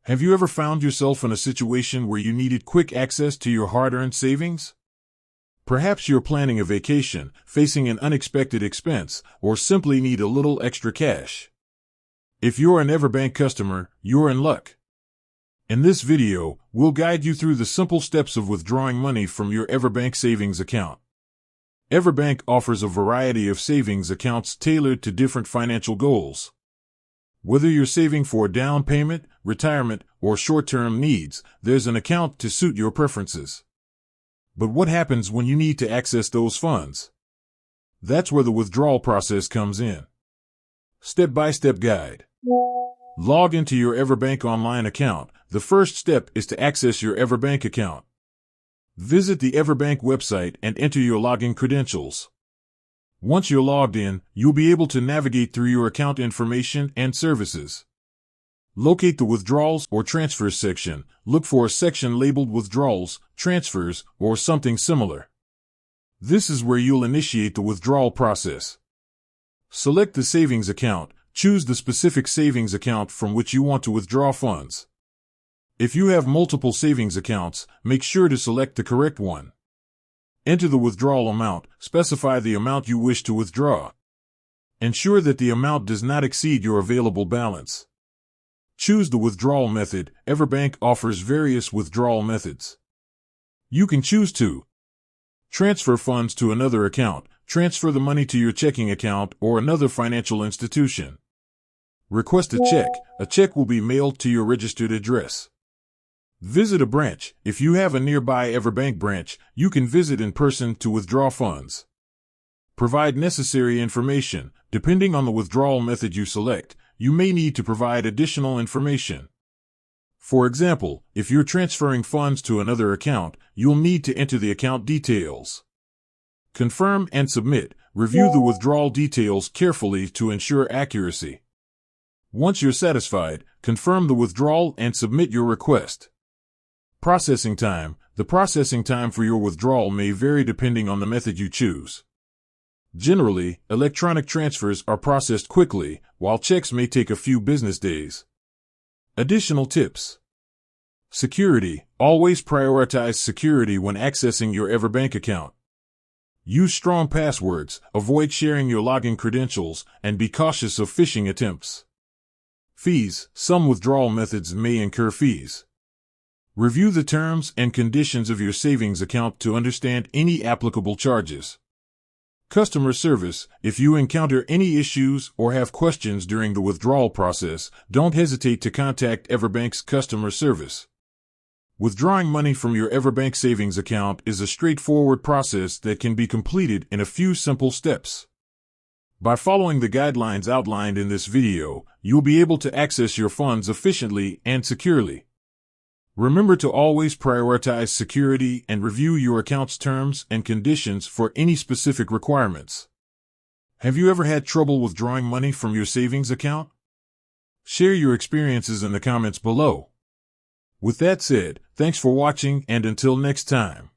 Have you ever found yourself in a situation where you needed quick access to your hard-earned savings? Perhaps you're planning a vacation, facing an unexpected expense, or simply need a little extra cash. If you're an EverBank customer, you're in luck. In this video, we'll guide you through the simple steps of withdrawing money from your EverBank savings account. EverBank offers a variety of savings accounts tailored to different financial goals. Whether you're saving for a down payment, retirement, or short-term needs, there's an account to suit your preferences. But what happens when you need to access those funds? That's where the withdrawal process comes in. Step-by-step guide. Log into your EverBank online account. The first step is to access your EverBank account. Visit the EverBank website and enter your login credentials. Once you're logged in, you'll be able to navigate through your account information and services. Locate the Withdrawals or Transfers section. Look for a section labeled Withdrawals, Transfers, or something similar. This is where you'll initiate the withdrawal process. Select the savings account. Choose the specific savings account from which you want to withdraw funds. If you have multiple savings accounts, make sure to select the correct one. Enter the withdrawal amount. Specify the amount you wish to withdraw. Ensure that the amount does not exceed your available balance. Choose the withdrawal method. EverBank offers various withdrawal methods. You can choose to transfer funds to another account, transfer the money to your checking account or another financial institution. Request a check. A check will be mailed to your registered address. Visit a branch. If you have a nearby EverBank branch, you can visit in person to withdraw funds. Provide necessary information. Depending on the withdrawal method you select, you may need to provide additional information. For example, if you're transferring funds to another account, you'll need to enter the account details. Confirm and submit. Review the withdrawal details carefully to ensure accuracy. Once you're satisfied, confirm the withdrawal and submit your request. Processing time. The processing time for your withdrawal may vary depending on the method you choose. Generally, electronic transfers are processed quickly, while checks may take a few business days. Additional tips. Security. Always prioritize security when accessing your EverBank account. Use strong passwords, avoid sharing your login credentials, and be cautious of phishing attempts. Fees. Some withdrawal methods may incur fees. Review the terms and conditions of your savings account to understand any applicable charges. Customer service. If you encounter any issues or have questions during the withdrawal process, don't hesitate to contact EverBank's customer service. Withdrawing money from your EverBank savings account is a straightforward process that can be completed in a few simple steps. By following the guidelines outlined in this video, you'll be able to access your funds efficiently and securely. Remember to always prioritize security and review your account's terms and conditions for any specific requirements. Have you ever had trouble withdrawing money from your savings account? Share your experiences in the comments below. With that said, thanks for watching and until next time.